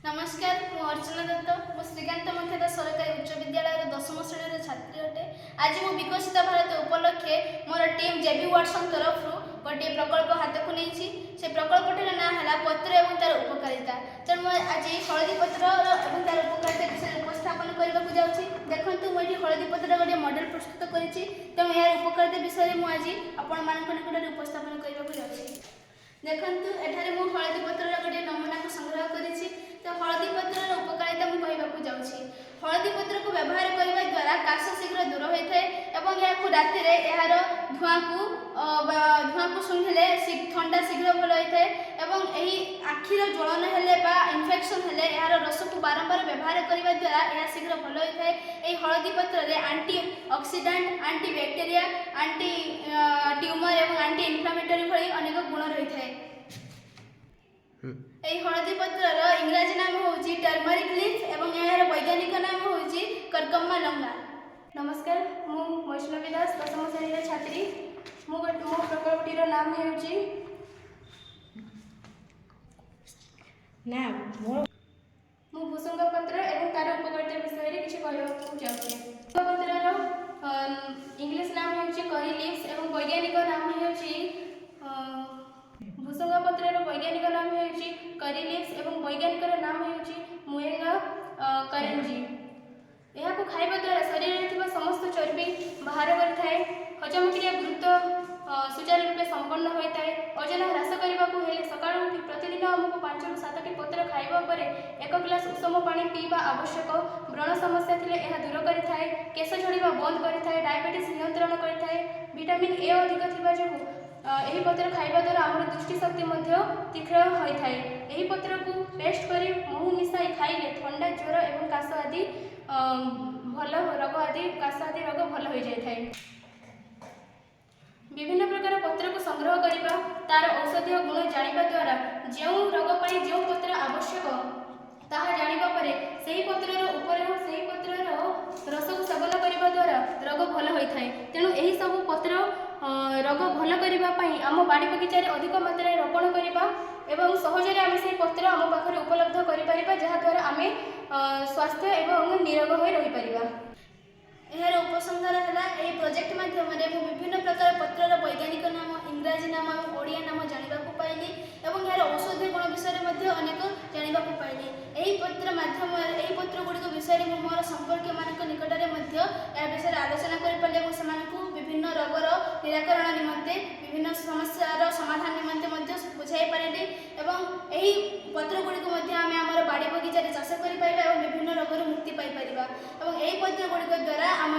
नमस्कार मु अर्चना दत्त मु श्रीकांत मखेदा सरकारी उच्च विद्यालय 10म श्रेणी छात्री अटे। आज मु विकसित भारत उपलक्षे मोर टीम जेबी वाटसन तरफ गोटे प्रकल्प हाथ को नहीं से प्रकल्पटर ना है पत्र और तार उपकारिता। तेणु आज हलदी पत्र और तार उपकारिता विषय उपस्थापन करने को जाऊँगी। देखो मुझे हलदी पत्र गोटे मॉडल प्रस्तुत करी तेणु यार उपकारिता विषय मुझे आज आपण मान निकट उपस्थापन करने को जाऊँगी। देखु एठारे मु हलदी पत्र गोटे नमूना को संग्रह करी। तो हलदी पत्र उपकारिता मुझे कहवाक जाऊँगी। हलदी पत्र को व्यवहार करने द्वारा काश शीघ्र दूर होता है और यहाँ राति यार धुआं को शुंघिले ठंडा शीघ्र भल होता है और यही आखिर ज्वलन हेले इन्फेक्शन हेले यार रस को बारंबार व्यवहार करने द्वारा यह शीघ्र भल होता है। यही हलदी पत्र रे aunty oxidant aunty bacteria aunty tumour और आंटी इन्फ्लामेटरी भली अनेक गुण रही है। এই हलदी पत्रर इंग्राजी नाम होची टर्मरिक लीफ एवं यार वैज्ञानिक नाम होची करकम्मा लंगा। नमस्कार मु वैष्णवी दास 10म श्रेणी छात्री। मो प्रकल्पटीर नाम हेउची मु भूसंग पत्र एवं तार उपकारिता विषय रे किछि कहबाक चाहूची। पत्रर इंग्लिश नाम हेउची करी लीव्स एवं वैज्ञानिक नाम हेउची भूसंग पत्रर वैज्ञानिक नाम हेउची करी लीव्स एवं वैज्ञानिक नाम हेउची मुएंगा करेंजी। यह को खाइबा द्वारा शरीर में थिबा समस्त चर्बी बाहर करथाय। हजम क्रिया द्रुत सुचारू रूपे संपन्न होता है। ओजन ह्रास करने को हेले सकाळ उठी प्रतिदिन हमको 5 ରୁ 7 टी पत्र खाइबा परे 1 ग्लास उषम पानी पीवा आवश्यक। व्रण समस्या थिले यह दूर करिथाय। केश झड़िबा बंद करिथाय। डायबिटीज नियंत्रण करिथाय। विटामिन ए अधिक थिबा जोगु यही पत्र खाइबा द्वारा आम दृष्टि शक्ति तीक्ष्ण होता है। यही पत्र को पेस्ट कर महू मिसाई खाइले ठंडा ज्वर एवं काश आदि भल रोग आदि काश आदि रोग भल हो जाए। विभिन्न प्रकार पत्र को संग्रह करने तार औषधीय गुण जानिबा द्वारा जो रोग पर जो पत्र आवश्यक ताहा जानिबा परे सही पत्रर ऊपर सही पत्रर रस को सेवन करने द्वारा रोग भल होता है। तेणु यही सब पत्र रोग भल करने आम बाड़ी बगीचार अधिक मात्रा रोपण करवा एवं सहजरे आम से पत्र आम पाखे उपलब्ध कर जहाँद्वारा आम स्वास्थ्य एवं निरोग हो रही पारिबा। यार उपसंहार है यही प्रोजेक्ट माध्यम विभिन्न प्रकार पत्रर वैज्ञानिक नाम इंग्राजी नाम और ओडिया नाम जाना पाइली और यार औषधीय गुण विषय में अनेक जाना पाइली। यही पत्र माध्यम यही पत्र गुड़िक विषय में मोर संपर्क मान निकटने या विषय आलोचना कर विभिन्न रोगर निराकरण निमंते विभिन्न समस्यार समाधान निमंते बुझाई पारे और यही पत्र गुड़िक आम बाड़ी बगीचार चाष कर विभिन्न रोगर मुक्ति पाई और यही पत्र गुड़िक द्वारा आम